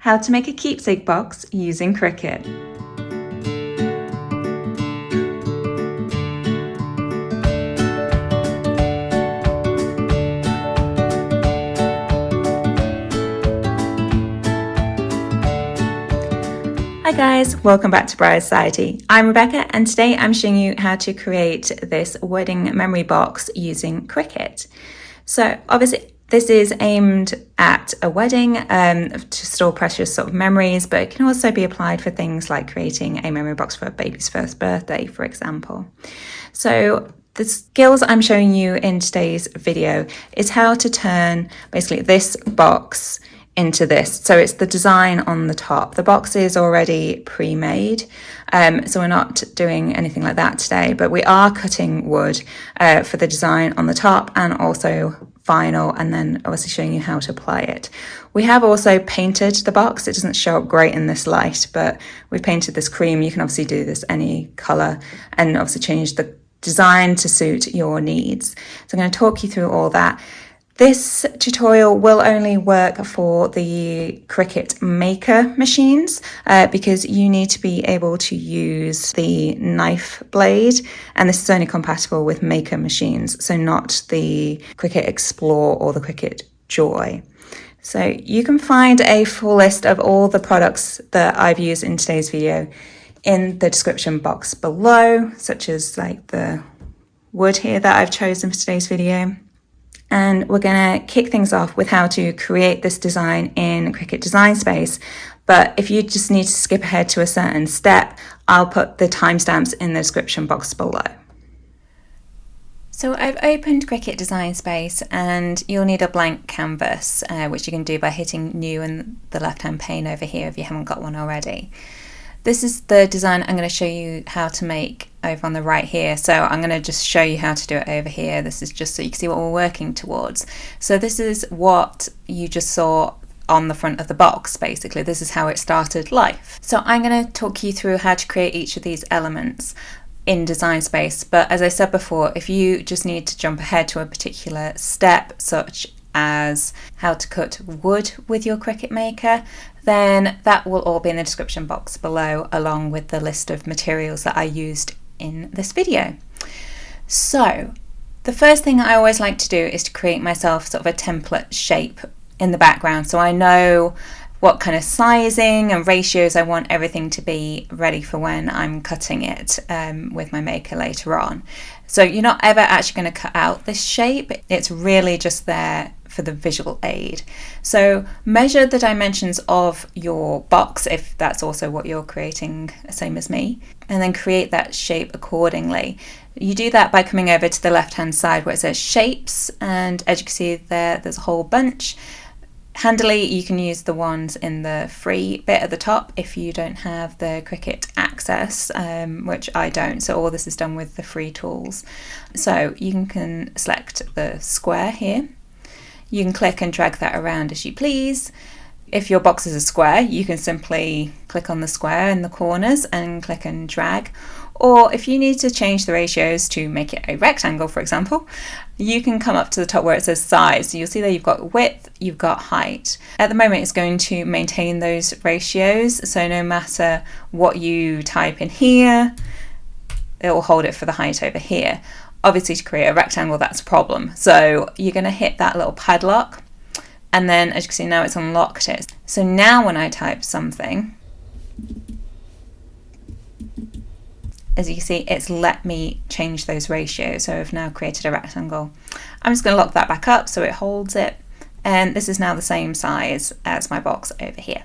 How to make a keepsake box using Cricut. Hi guys, welcome back to Bride Society. I'm Rebecca and today I'm showing you how to create this wedding memory box using Cricut. So obviously this is aimed at a wedding to store precious sort of memories, but it can also be applied for things like creating a memory box for a baby's first birthday, for example. So the skills I'm showing you in today's video is how to turn basically this box into this. So it's the design on the top. The box is already pre-made, so we're not doing anything like that today, but we are cutting wood for the design on the top and also vinyl, and then obviously showing you how to apply it. We have also painted the box. It doesn't show up great in this light, but we've painted this cream. You can obviously do this any color and obviously change the design to suit your needs. So I'm going to talk you through all that. This tutorial will only work for the Cricut Maker machines because you need to be able to use the knife blade, and this is only compatible with Maker machines, so not the Cricut Explore or the Cricut Joy. So you can find a full list of all the products that I've used in today's video in the description box below, such as like the wood here that I've chosen for today's video. And we're going to kick things off with how to create this design in Cricut Design Space. But if you just need to skip ahead to a certain step, I'll put the timestamps in the description box below. So I've opened Cricut Design Space and you'll need a blank canvas, which you can do by hitting new in the left-hand pane over here if you haven't got one already. This is the design I'm going to show you how to make over on the right here. So I'm going to just show you how to do it over here. This is just so you can see what we're working towards. So this is what you just saw on the front of the box, basically. This is how it started life. So I'm going to talk you through how to create each of these elements in Design Space. But as I said before, if you just need to jump ahead to a particular step, such as how to cut wood with your Cricut Maker, then that will all be in the description box below, along with the list of materials that I used in this video. So the first thing I always like to do is to create myself sort of a template shape in the background, so I know what kind of sizing and ratios I want everything to be ready for when I'm cutting it with my Maker later on. So you're not ever actually going to cut out this shape, it's really just there for the visual aid. So measure the dimensions of your box if that's also what you're creating, same as me, and then create that shape accordingly. You do that by coming over to the left hand side where it says shapes, and as you can see there's a whole bunch. Handily, you can use the ones in the free bit at the top if you don't have the Cricut Access, which I don't, so all this is done with the free tools. So you can select the square here. You can click and drag that around as you please. If your box is a square, you can simply click on the square in the corners and click and drag. Or if you need to change the ratios to make it a rectangle, for example, you can come up to the top where it says size. So you'll see that you've got width, you've got height. At the moment, it's going to maintain those ratios. So no matter what you type in here, it will hold it for the height over here. Obviously, to create a rectangle, that's a problem. So you're going to hit that little padlock. And then, as you can see, now it's unlocked it. So now when I type something, as you can see, it's let me change those ratios. So I've now created a rectangle. I'm just going to lock that back up so it holds it. And this is now the same size as my box over here.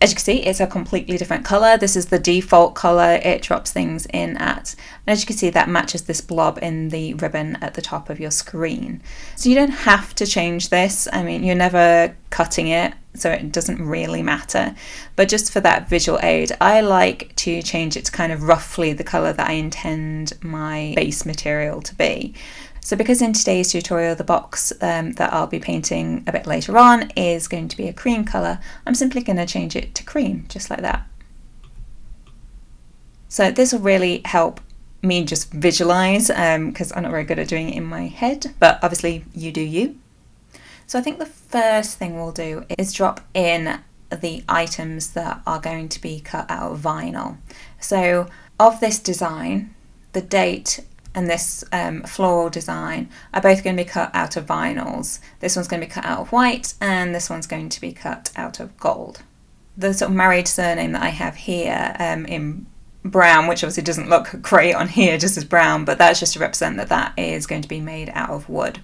As you can see, it's a completely different color. This is the default color it drops things in at. And as you can see, that matches this blob in the ribbon at the top of your screen. So you don't have to change this. I mean, you're never cutting it, so it doesn't really matter. But just for that visual aid, I like to change it to kind of roughly the color that I intend my base material to be. So because in today's tutorial the box that I'll be painting a bit later on is going to be a cream colour, I'm simply going to change it to cream, just like that. So this will really help me just visualise, because I'm not very good at doing it in my head, but obviously you do you. So I think the first thing we'll do is drop in the items that are going to be cut out of vinyl. So of this design, the date and this floral design are both going to be cut out of vinyls. This one's going to be cut out of white and this one's going to be cut out of gold. The sort of married surname that I have here in brown, which obviously doesn't look great on here just as brown, but that's just to represent that that is going to be made out of wood.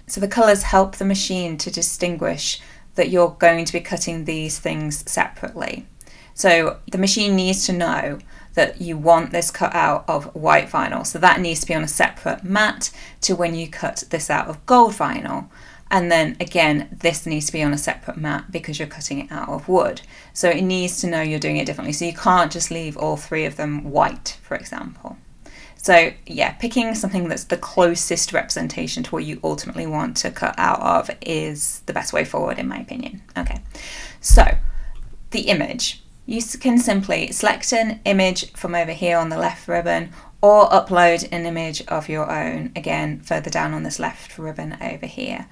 So the colours help the machine to distinguish that you're going to be cutting these things separately. So the machine needs to know that you want this cut out of white vinyl, so that needs to be on a separate mat to when you cut this out of gold vinyl. And then again, this needs to be on a separate mat because you're cutting it out of wood. So it needs to know you're doing it differently. So you can't just leave all three of them white, for example. So yeah, picking something that's the closest representation to what you ultimately want to cut out of is the best way forward, in my opinion. Okay, so the image. You can simply select an image from over here on the left ribbon, or upload an image of your own, again, further down on this left ribbon over here.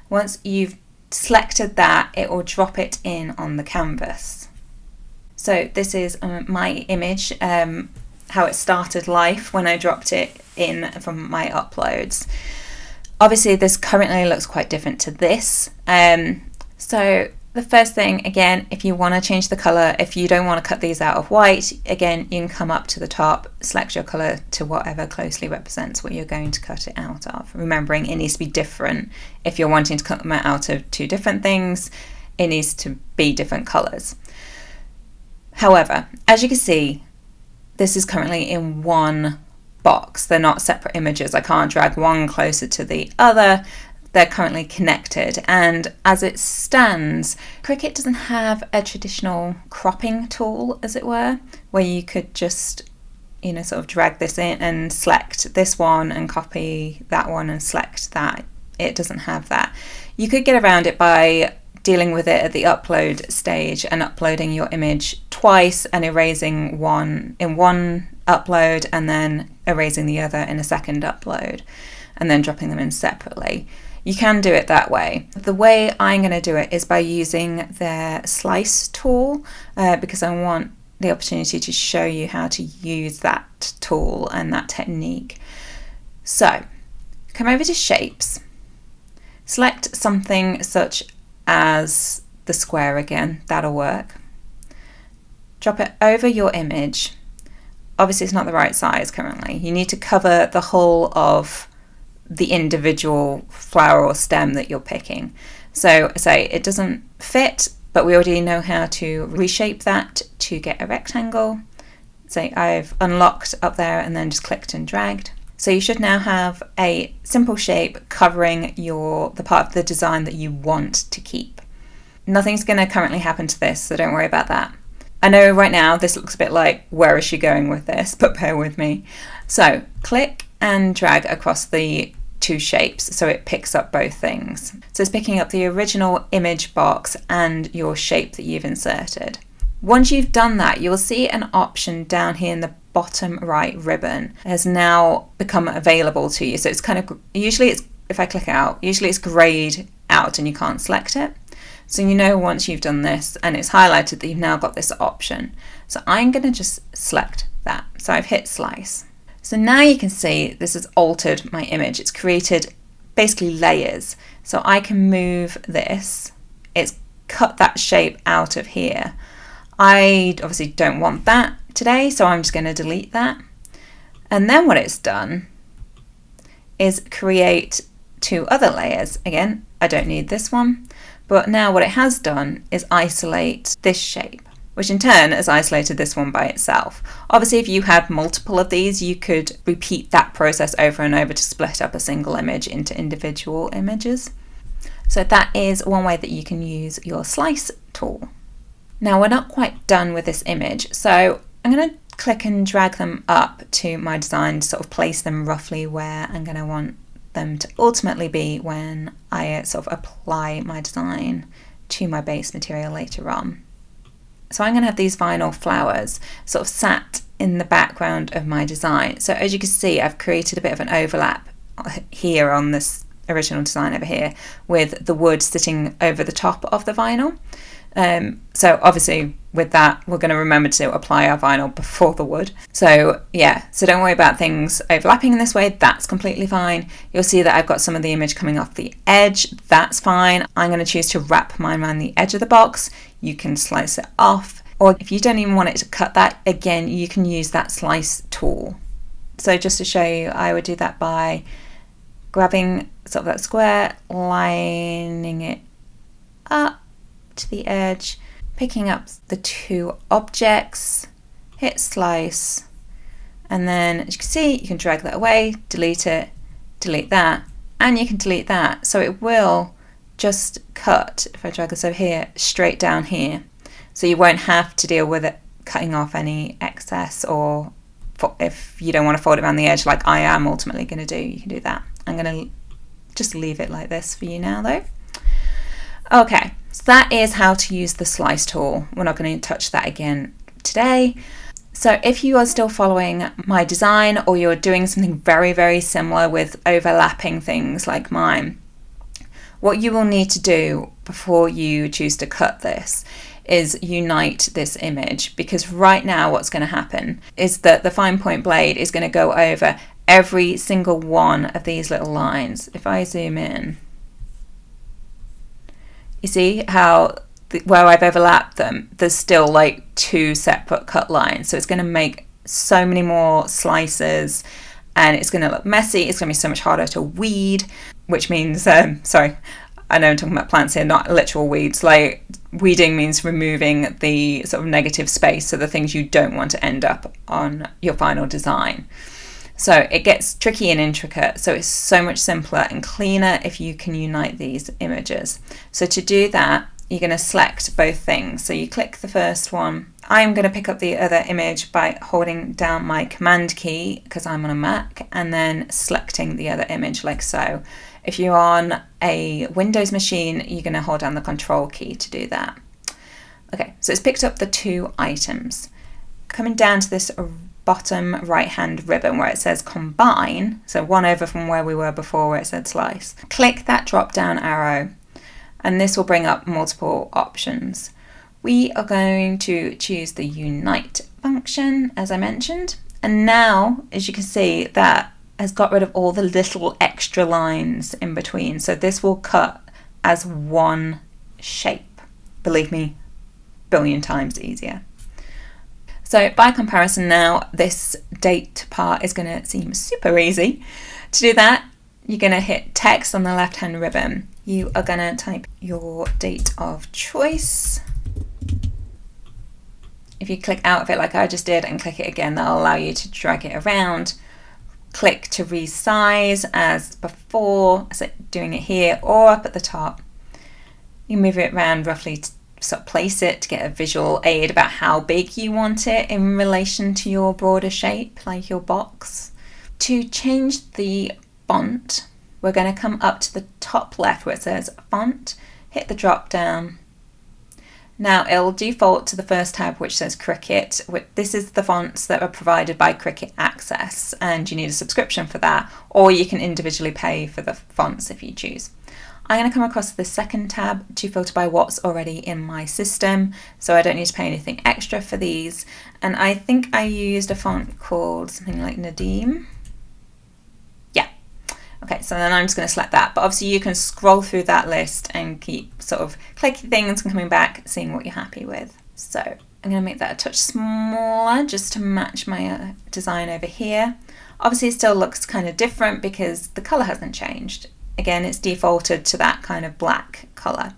Once you've selected that, it will drop it in on the canvas. So this is my image, how it started life when I dropped it in from my uploads. Obviously this currently looks quite different to this. So the first thing, again, if you want to change the colour, if you don't want to cut these out of white, again, you can come up to the top, select your colour to whatever closely represents what you're going to cut it out of. Remembering it needs to be different. If you're wanting to cut them out of two different things, it needs to be different colours. However, as you can see, this is currently in one box. They're not separate images. I can't drag one closer to the other. They're currently connected, and as it stands, Cricut doesn't have a traditional cropping tool, as it were, where you could just, you know, sort of drag this in and select this one and copy that one and select that. It doesn't have that. You could get around it by dealing with it at the upload stage and uploading your image twice and erasing one in one upload and then erasing the other in a second upload and then dropping them in separately. You can do it that way. The way I'm going to do it is by using their slice tool because I want the opportunity to show you how to use that tool and that technique. So come over to shapes, select something such as the square again, that'll work. Drop it over your image. Obviously it's not the right size currently. You need to cover the whole of the individual flower or stem that you're picking. So say it doesn't fit, but we already know how to reshape that to get a rectangle. Say I've unlocked up there and then just clicked and dragged. So you should now have a simple shape covering the part of the design that you want to keep. Nothing's going to currently happen to this, so don't worry about that. I know right now this looks a bit like, where is she going with this? But bear with me. So click and drag across the two shapes so it picks up both things. So it's picking up the original image box and your shape that you've inserted. Once you've done that, you'll see an option down here in the bottom right ribbon has now become available to you. So it's kind of, usually it's, if I click out, usually it's grayed out and you can't select it. So you know once you've done this and it's highlighted that you've now got this option. So I'm going to just select that. So I've hit slice. So now you can see this has altered my image. It's created basically layers. So I can move this. It's cut that shape out of here. I obviously don't want that today, so I'm just going to delete that. And then what it's done is create two other layers. Again, I don't need this one, but now what it has done is isolate this shape, which in turn has isolated this one by itself. Obviously, if you had multiple of these, you could repeat that process over and over to split up a single image into individual images. So that is one way that you can use your slice tool. Now we're not quite done with this image, so I'm going to click and drag them up to my design to sort of place them roughly where I'm going to want them to ultimately be when I sort of apply my design to my base material later on. So I'm going to have these vinyl flowers sort of sat in the background of my design. So as you can see, I've created a bit of an overlap here on this original design over here with the wood sitting over the top of the vinyl. So obviously with that, we're going to remember to apply our vinyl before the wood. So yeah, so don't worry about things overlapping in this way. That's completely fine. You'll see that I've got some of the image coming off the edge. That's fine. I'm going to choose to wrap mine around the edge of the box. You can slice it off, or if you don't even want it to cut that, again, you can use that slice tool. So just to show you, I would do that by grabbing sort of that square, lining it up to the edge, picking up the two objects, hit slice, and then as you can see, you can drag that away, delete it, delete that, and you can delete that. So it will just cut, if I drag this over here, straight down here. So you won't have to deal with it cutting off any excess, or if you don't want to fold it around the edge like I am ultimately going to do, you can do that. I'm going to just leave it like this for you now though. Okay, so that is how to use the slice tool. We're not going to touch that again today. So if you are still following my design, or you're doing something very, very similar with overlapping things like mine, what you will need to do before you choose to cut this is unite this image, because right now what's going to happen is that the fine point blade is going to go over every single one of these little lines. If I zoom in, you see how where I've overlapped them, there's still like two separate cut lines. So it's going to make so many more slices, and it's going to look messy. It's going to be so much harder to weed, which means, sorry, I know I'm talking about plants here, not literal weeds. Like, weeding means removing the sort of negative space, so the things you don't want to end up on your final design. So it gets tricky and intricate, so it's so much simpler and cleaner if you can unite these images. So to do that, you're going to select both things. So you click the first one. I'm going to pick up the other image by holding down my Command key, because I'm on a Mac, and then selecting the other image like so. If you're on a Windows machine, you're going to hold down the Control key to do that. Okay, so it's picked up the two items. Coming down to this bottom right hand ribbon where it says combine, so one over from where we were before where it said slice, click that drop down arrow, and this will bring up multiple options. We are going to choose the unite function, as I mentioned, and now as you can see, that has got rid of all the little extra lines in between, so this will cut as one shape. Believe me, billion times easier. So by comparison now, this date part is going to seem super easy. To do that, you're going to hit text on the left hand ribbon. You are going to type your date of choice. If you click out of it like I just did and click it again, that'll allow you to drag it around. Click to resize as before, so doing it here or up at the top. You move it around roughly to sort of place it to get a visual aid about how big you want it in relation to your broader shape, like your box. To change the font, we're going to come up to the top left where it says font, hit the drop down. Now it'll default to the first tab which says Cricut. This is the fonts that are provided by Cricut Access, and you need a subscription for that, or you can individually pay for the fonts if you choose. I'm going to come across the second tab to filter by what's already in my system, so I don't need to pay anything extra for these. And I think I used a font called something like Nadim. Yeah. Okay, so then I'm just going to select that. But obviously you can scroll through that list and keep sort of clicking things and coming back, seeing what you're happy with. So I'm going to make that a touch smaller just to match my design over here. Obviously it still looks kind of different because the colour hasn't changed. Again, it's defaulted to that kind of black colour.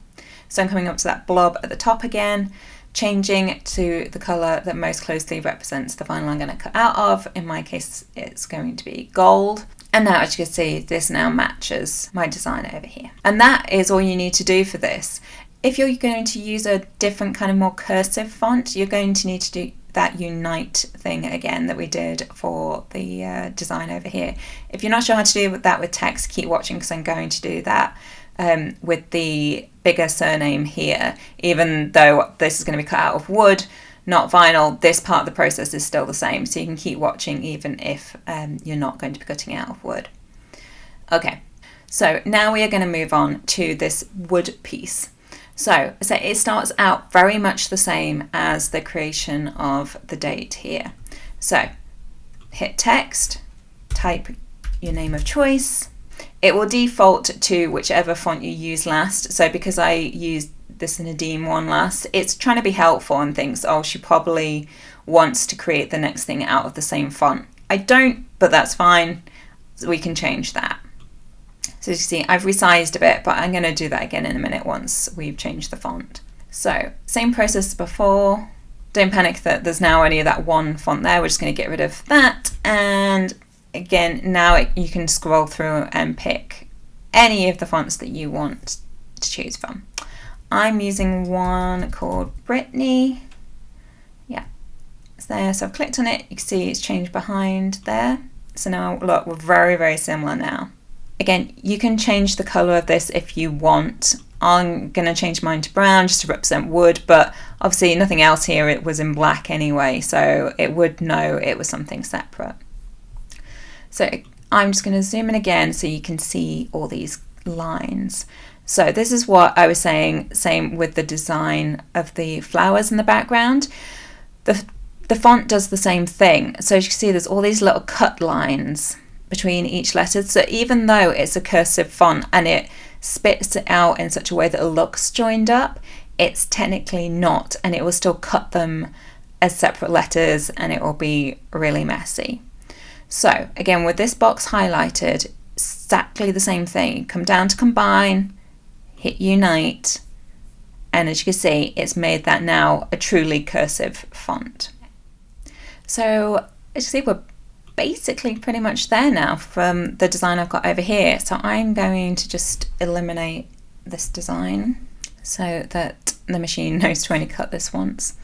So I'm coming up to that blob at the top again, changing it to the colour that most closely represents the vinyl I'm going to cut out of. In my case, it's going to be gold. And now, as you can see, this now matches my design over here. And that is all you need to do for this. If you're going to use a different kind of more cursive font, you're going to need to do that unite thing again that we did for the design over here. If you're not sure how to do that with text, keep watching because I'm going to do that with the bigger surname here. Even though this is going to be cut out of wood, not vinyl, this part of the process is still the same, so you can keep watching even if you're not going to be cutting out of wood. Okay, so now we are going to move on to this wood piece. So it starts out very much the same as the creation of the date here. So hit text, type your name of choice. It will default to whichever font you use last. So because I used this Nadine one last, it's trying to be helpful and thinks, oh, she probably wants to create the next thing out of the same font. I don't, but that's fine. We can change that. So as you see, I've resized a bit, but I'm going to do that again in a minute once we've changed the font. So same process as before. Don't panic that there's now only that one font there. We're just going to get rid of that. And again, now you can scroll through and pick any of the fonts that you want to choose from. I'm using one called Brittany. Yeah, it's there. So I've clicked on it. You can see it's changed behind there. So now look, we're very, very similar now. Again, you can change the color of this if you want. I'm going to change mine to brown just to represent wood, but obviously nothing else here, it was in black anyway, so it would know it was something separate. So I'm just going to zoom in again so you can see all these lines. So this is what I was saying, same with the design of the flowers in the background. The font does the same thing. So as you can see, there's all these little cut lines between each letter. So even though it's a cursive font and it spits it out in such a way that it looks joined up, it's technically not, and it will still cut them as separate letters and it will be really messy. So again, with this box highlighted, exactly the same thing. Come down to combine, hit unite, and as you can see, it's made that now a truly cursive font. So as you see, we're basically pretty much there now from the design I've got over here. So I'm going to just eliminate this design so that the machine knows to only cut this once.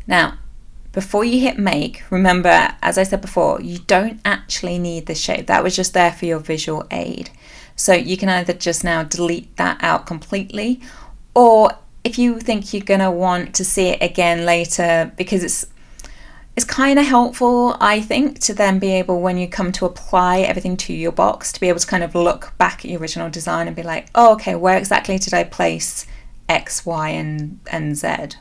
Now, before you hit make, remember, as I said before, you don't actually need this shape. That was just there for your visual aid. So you can either just now delete that out completely, or if you think you're gonna want to see it again later, because it's kind of helpful, I think, to then be able, when you come to apply everything to your box, to be able to kind of look back at your original design and be like, oh, okay, where exactly did I place X, Y, and Z?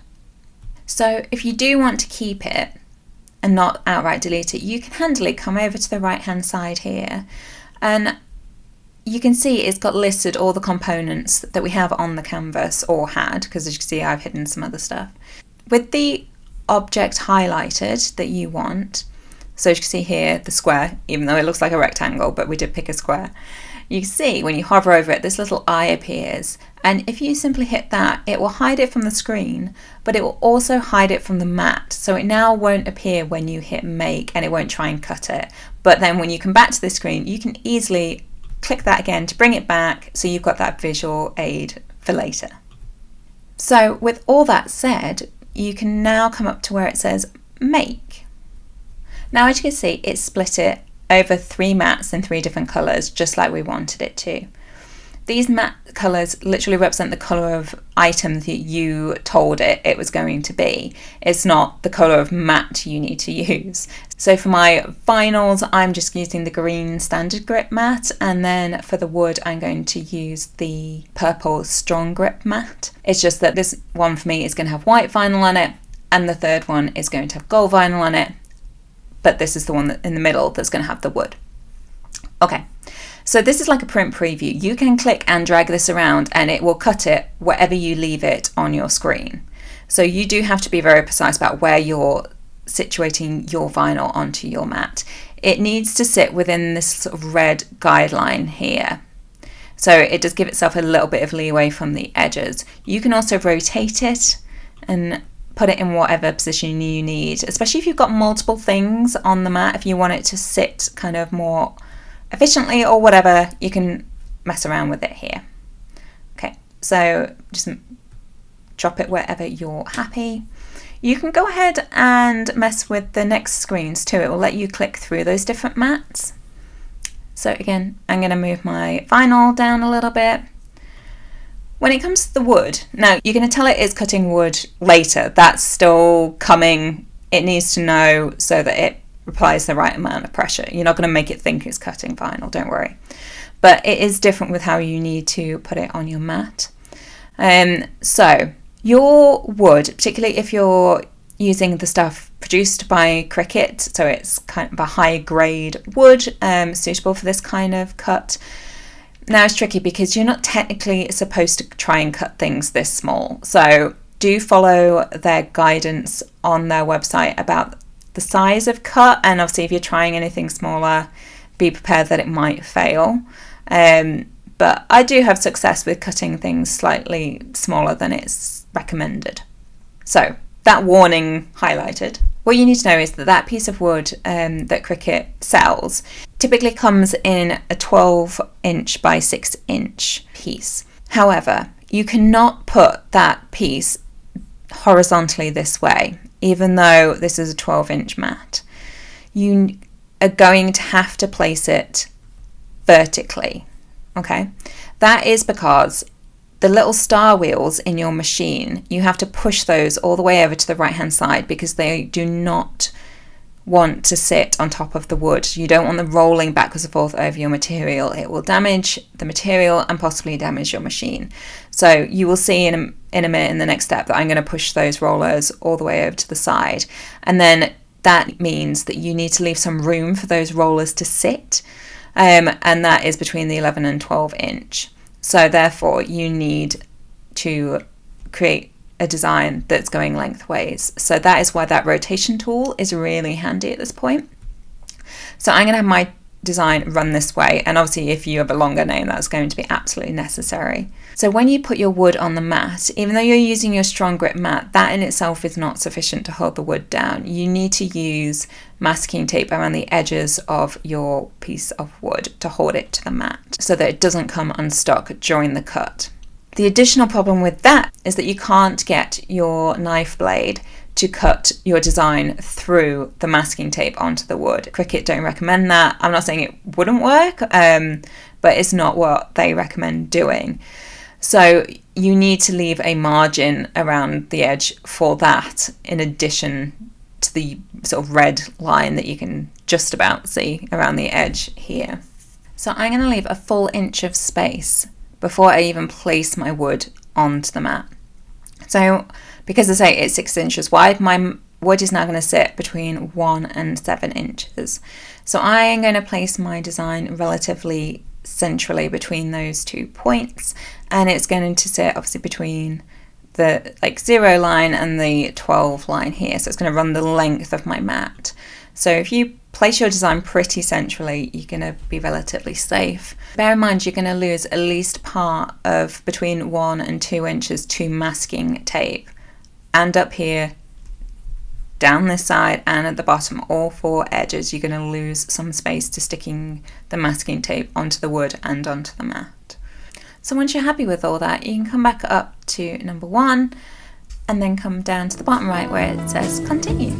So if you do want to keep it and not outright delete it, you can handily come over to the right hand side here, and you can see it's got listed all the components that we have on the canvas, or had, because as you can see, I've hidden some other stuff. With the object highlighted that you want, so as you can see here, the square, even though it looks like a rectangle, but we did pick a square, you can see when you hover over it, this little eye appears, and if you simply hit that, it will hide it from the screen, but it will also hide it from the mat, so it now won't appear when you hit make, and it won't try and cut it. But then when you come back to the screen, you can easily click that again to bring it back, so you've got that visual aid for later. So with all that said, you can now come up to where it says make. Now as you can see, it's split it over 3 mats in 3 different colours, just like we wanted it to. These matte colours literally represent the colour of item that you told it was going to be. It's not the colour of mat you need to use. So for my vinyls, I'm just using the green standard grip mat, and then for the wood, I'm going to use the purple strong grip mat. It's just that this one for me is going to have white vinyl on it, and the third one is going to have gold vinyl on it, but this is the one in the middle that's going to have the wood. Okay. So this is like a print preview. You can click and drag this around and it will cut it wherever you leave it on your screen. So you do have to be very precise about where you're situating your vinyl onto your mat. It needs to sit within this sort of red guideline here. So it does give itself a little bit of leeway from the edges. You can also rotate it and put it in whatever position you need, especially if you've got multiple things on the mat. If you want it to sit kind of more efficiently or whatever, you can mess around with it here. Okay, so just drop it wherever you're happy. You can go ahead and mess with the next screens too. It will let you click through those different mats. So again, I'm going to move my vinyl down a little bit. When it comes to the wood, now you're going to tell it it's cutting wood later. That's still coming. It needs to know so that it applies the right amount of pressure. You're not going to make it think it's cutting vinyl, don't worry. But it is different with how you need to put it on your mat. So your wood, particularly if you're using the stuff produced by Cricut, so it's kind of a high grade wood suitable for this kind of cut. Now it's tricky because you're not technically supposed to try and cut things this small. So do follow their guidance on their website about the size of cut, and obviously if you're trying anything smaller, be prepared that it might fail. But I do have success with cutting things slightly smaller than it's recommended. So that warning highlighted. What you need to know is that that piece of wood that Cricut sells typically comes in a 12-inch by 6-inch piece. However, you cannot put that piece horizontally this way, even though this is a 12-inch mat. You are going to have to place it vertically. Okay, that is because the little star wheels in your machine, you have to push those all the way over to the right hand side because they do not want to sit on top of the wood. You don't want them rolling backwards and forth over your material. It will damage the material and possibly damage your machine. So you will see in a minute in the next step that I'm going to push those rollers all the way over to the side, and then that means that you need to leave some room for those rollers to sit. And that is between the 11 and 12 inch. So therefore you need to create a design that's going lengthways. So that is why that rotation tool is really handy at this point. So I'm going to have my design run this way, and obviously if you have a longer name that's going to be absolutely necessary. So when you put your wood on the mat, even though you're using your strong grip mat, that in itself is not sufficient to hold the wood down. You need to use masking tape around the edges of your piece of wood to hold it to the mat so that it doesn't come unstuck during the cut. The additional problem with that is that you can't get your knife blade to cut your design through the masking tape onto the wood. Cricut don't recommend that. I'm not saying it wouldn't work, but it's not what they recommend doing. So you need to leave a margin around the edge for that, in addition to the sort of red line that you can just about see around the edge here. So I'm going to leave a full inch of space before I even place my wood onto the mat. So because I say it's 6 inches wide, my wood is now going to sit between 1 and 7 inches. So I am going to place my design relatively centrally between those 2 points, and it's going to sit obviously between the 0 line and the 12 line here. So it's going to run the length of my mat. So if you place your design pretty centrally, you're going to be relatively safe. Bear in mind you're going to lose at least part of between 1 and 2 inches to masking tape, and up here, down this side, and at the bottom, all 4 edges, you're going to lose some space to sticking the masking tape onto the wood and onto the mat. So once you're happy with all that, you can come back up to number 1 and then come down to the bottom right where it says continue.